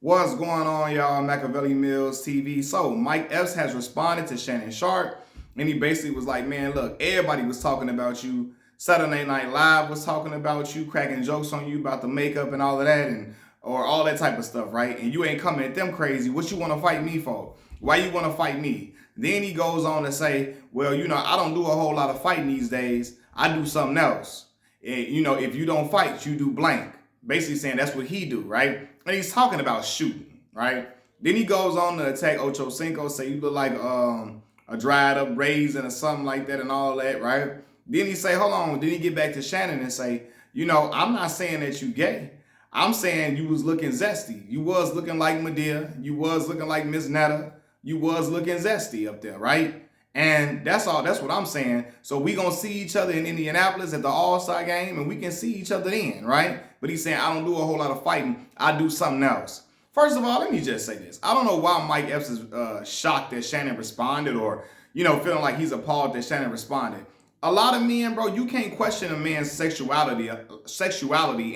What's going on, y'all? Machiavelli Mills TV. So, Mike Epps has responded to Shannon Sharp, and he basically was like, man, look, everybody was talking about you. Saturday Night Live was talking about you, cracking jokes on you about the makeup and all of that, and or all that type of stuff, right? And you ain't coming at them crazy. What you want to fight me for? Why you want to fight me? Then he goes on to say, well, I don't do a whole lot of fighting these days. I do something else. And, if you don't fight, you do blank. Basically saying that's what he do, right? And he's talking about shooting, right? Then he goes on to attack Ocho Cinco, say you look like a dried up raisin or something like that and all that, right? Then he say, hold on. Then he get back to Shannon and say, I'm not saying that you gay. I'm saying you was looking zesty. You was looking like Medea. You was looking like Miss Netta. You was looking zesty up there, right? And that's all. That's what I'm saying. So we gonna see each other in Indianapolis at the All-Star game, and we can see each other then, right? But he's saying I don't do a whole lot of fighting. I do something else. First of all, let me just say this. I don't know why Mike Epps is shocked that Shannon responded, or feeling like he's appalled that Shannon responded. A lot of men, bro, you can't question a man's sexuality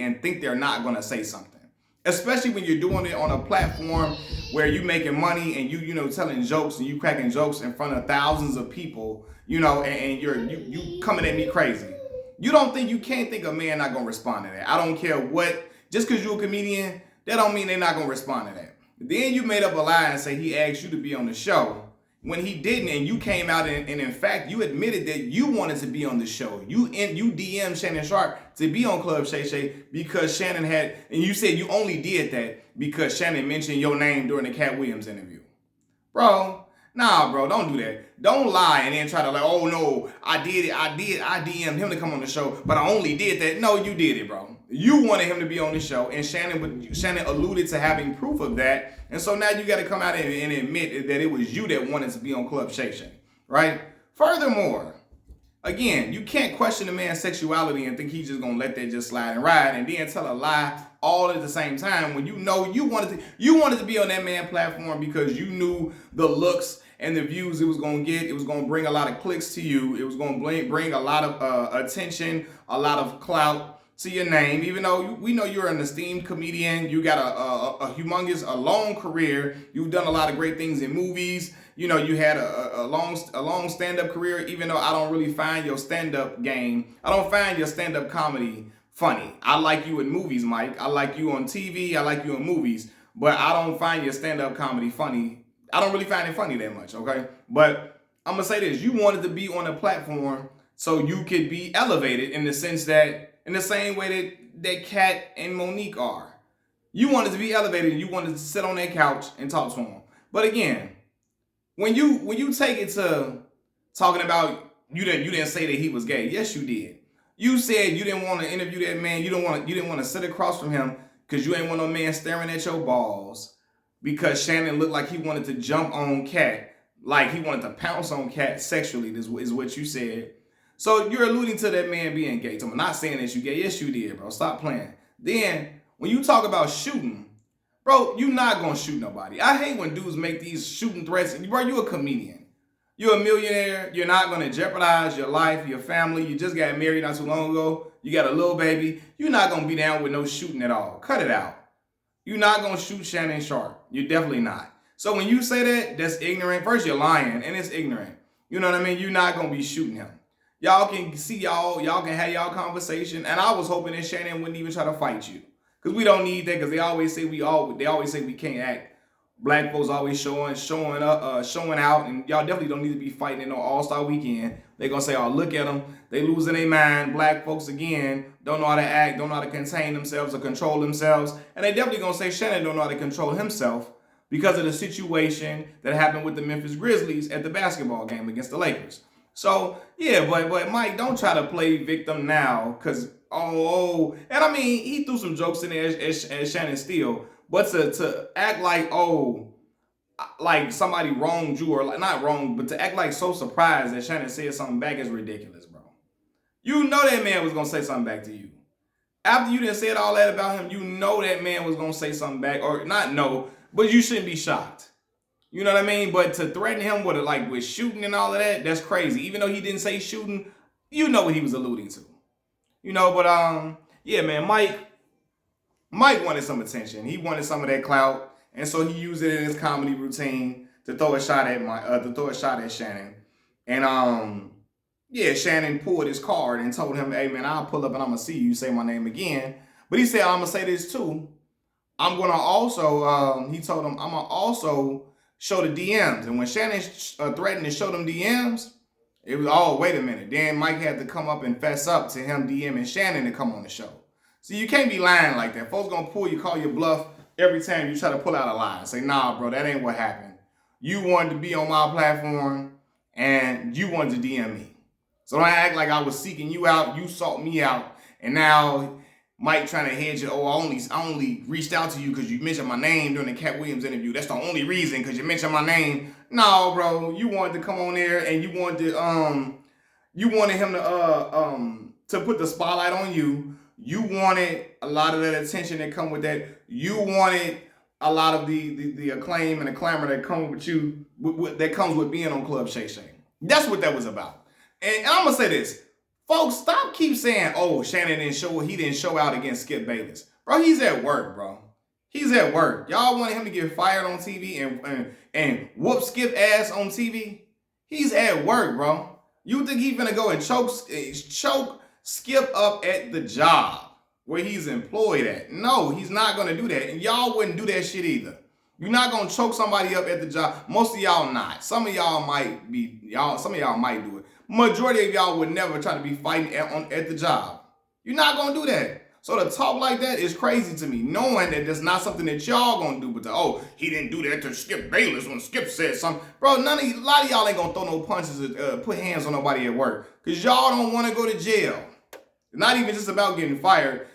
and think they're not gonna say something. Especially when you're doing it on a platform where you making money and you telling jokes and you cracking jokes in front of thousands of people, and you coming at me crazy. You can't think a man not gonna respond to that. I don't care what, just because you're a comedian, that don't mean they're not gonna respond to that. Then you made up a lie and say he asked you to be on the show when he didn't, and you came out and in fact you admitted that you wanted to be on the show. You DM'd Shannon Sharp to be on Club Shay Shay because Shannon had, and you said you only did that because Shannon mentioned your name during the Cat Williams interview. Bro, nah, bro, don't do that. Don't lie and then try to oh no, I did it. I DM'd him to come on the show, but I only did that. No, you did it, bro. You wanted him to be on the show, and Shannon alluded to having proof of that, and so now you got to come out and admit that it was you that wanted to be on Club Shay Shay, right? Furthermore, again, you can't question a man's sexuality and think he's just gonna let that just slide and ride, and then tell a lie all at the same time when you wanted to be on that man platform because you knew the looks and the views it was gonna get. It was gonna bring a lot of clicks to you. It was gonna bring a lot of attention, a lot of clout to your name. Even though we know you're an esteemed comedian, you got a long career. You've done a lot of great things in movies. You had a long stand-up career, even though I don't really find your stand-up game. I don't find your stand-up comedy funny. I like you in movies, Mike. I like you on TV. I like you in movies. But I don't find your stand-up comedy funny. I don't really find it funny that much, okay? But I'm going to say this. You wanted to be on a platform so you could be elevated in the sense that, in the same way that Kat and Monique are. You wanted to be elevated and you wanted to sit on that couch and talk to them. But again, when you take it to talking about you didn't say that he was gay. Yes, you did. You said you didn't want to interview that man. You didn't want to sit across from him because you ain't want no man staring at your balls because Shannon looked like he wanted to jump on Kat, like he wanted to pounce on Kat sexually, is what you said. So you're alluding to that man being gay. So I'm not saying that you gay. Yes, you did, bro. Stop playing. Then when you talk about shooting, bro, you not gonna shoot nobody. I hate when dudes make these shooting threats. Bro, you a comedian. You're a millionaire. You're not gonna jeopardize your life, your family. You just got married not too long ago. You got a little baby. You're not gonna be down with no shooting at all. Cut it out. You're not gonna shoot Shannon Sharp. You're definitely not. So when you say that, that's ignorant. First, you're lying, and it's ignorant. You know what I mean? You're not gonna be shooting him. Y'all can see y'all can have y'all conversation. And I was hoping that Shannon wouldn't even try to fight you. Because we don't need that, because they always say we can't act. Black folks always showing out, and y'all definitely don't need to be fighting in no All-Star weekend. They gonna say, oh, look at them. They losing their mind. Black folks, again, don't know how to act, don't know how to contain themselves or control themselves. And they definitely gonna say Shannon don't know how to control himself because of the situation that happened with the Memphis Grizzlies at the basketball game against the Lakers. So, yeah, but Mike, don't try to play victim now, because, and I mean, he threw some jokes in there as Shannon Steele, but to act like, like somebody wronged you, or like, not wrong, but to act like so surprised that Shannon said something back is ridiculous, bro. You know that man was going to say something back to you. After you done said all that about him, you know that man was going to say something back, or not know, but you shouldn't be shocked. You know what I mean? But to threaten him with shooting and all of that, that's crazy. Even though he didn't say shooting, you know what he was alluding to. But yeah, man, Mike wanted some attention. He wanted some of that clout. And so he used it in his comedy routine to throw a shot at Shannon. And yeah, Shannon pulled his card and told him, "Hey man, I'll pull up and I'm gonna see you say my name again." But he said, "I'm gonna say this too. I'm gonna also," he told him, "I'm gonna also show the DMs." And when Shannon threatened to show them DMs, it was, oh, wait a minute. Then Mike had to come up and fess up to him DMing Shannon to come on the show. So you can't be lying like that. Folks gonna call your bluff every time you try to pull out a lie. Say, nah, bro, that ain't what happened. You wanted to be on my platform and you wanted to DM me. So don't act like I was seeking you out, you sought me out, and now Mike trying to hedge it. Oh, I only reached out to you because you mentioned my name during the Cat Williams interview. That's the only reason, because you mentioned my name. No, bro, you wanted to come on there and you wanted him to put the spotlight on you. You wanted a lot of that attention that come with that. You wanted a lot of the acclaim and the clamor that come with you, that comes with being on Club Shay Shay. That's what that was about. And I'm gonna say this, folks, stop keep saying, "Oh, Shannon he didn't show out against Skip Bayless." Bro, he's at work, bro. He's at work. Y'all wanted him to get fired on TV and whoop Skip ass on TV? He's at work, bro. You think he's gonna go and choke Skip up at the job where he's employed at? No, he's not gonna do that. And y'all wouldn't do that shit either. You're not gonna choke somebody up at the job. Most of y'all not. Some of y'all might do it. Majority of y'all would never try to be fighting at the job. You're not gonna do that. So to talk like that is crazy to me, knowing that that's not something that y'all gonna do. But he didn't do that to Skip Bayless when Skip said something. Bro, a lot of y'all ain't gonna throw no punches or put hands on nobody at work, because y'all don't want to go to jail. It's not even just about getting fired.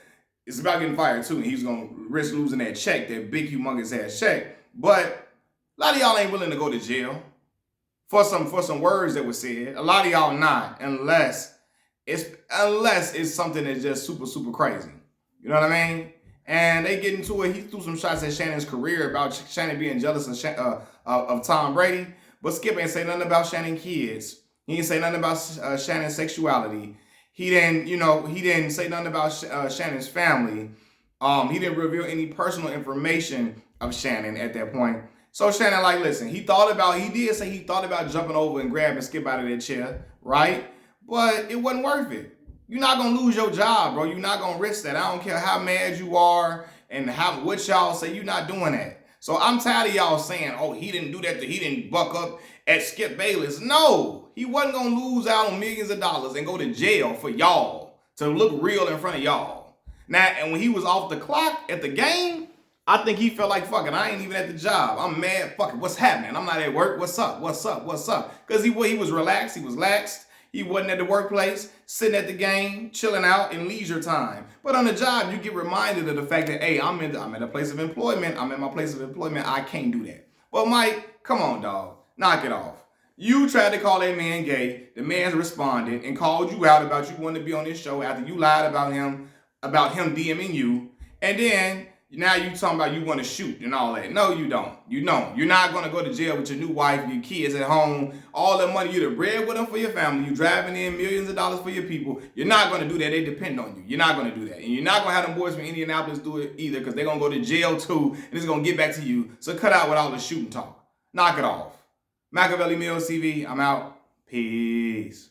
It's about getting fired too, and he's gonna risk losing that check, that big humongous ass check. But a lot of y'all ain't willing to go to jail for some words that were said. A lot of y'all not, unless it's something that's just super, super crazy. You know what I mean? And they get into it. He threw some shots at Shannon's career about Shannon being jealous of Tom Brady. But Skip ain't say nothing about Shannon's kids. He didn't say nothing about Shannon's sexuality. He didn't say nothing about Shannon's family. He didn't reveal any personal information of Shannon at that point. So Shannon, like, listen, he did say he thought about jumping over and grabbing Skip out of that chair, right? But it wasn't worth it. You're not gonna lose your job, bro. You're not gonna risk that. I don't care how mad you are and what y'all say, you're not doing that. So I'm tired of y'all saying, "Oh, he didn't do that, he didn't buck up at Skip Bayless." No, he wasn't gonna lose out on millions of dollars and go to jail for y'all to look real in front of y'all. Now, and when he was off the clock at the game, I think he felt like, fuck it, I ain't even at the job. I'm mad, fuck it, what's happening? I'm not at work, what's up? Because he was relaxed, he was laxed. He wasn't at the workplace, sitting at the game, chilling out in leisure time. But on the job, you get reminded of the fact that, hey, I'm at a place of employment. I'm at my place of employment. I can't do that. Well, Mike, come on, dog. Knock it off. You tried to call that man gay. The man responded and called you out about you wanting to be on this show after you lied about him DMing you. And then now you talking about you want to shoot and all that. No, you don't. You know, you're not going to go to jail with your new wife, your kids at home, all the money you'd have bred with them for your family. You driving in millions of dollars for your people. You're not going to do that. They depend on you. You're not going to do that. And you're not going to have them boys from Indianapolis do it either, because they're going to go to jail too, and it's going to get back to you. So cut out with all the shooting talk. Knock it off. Machiavelli Mills TV, I'm out. Peace.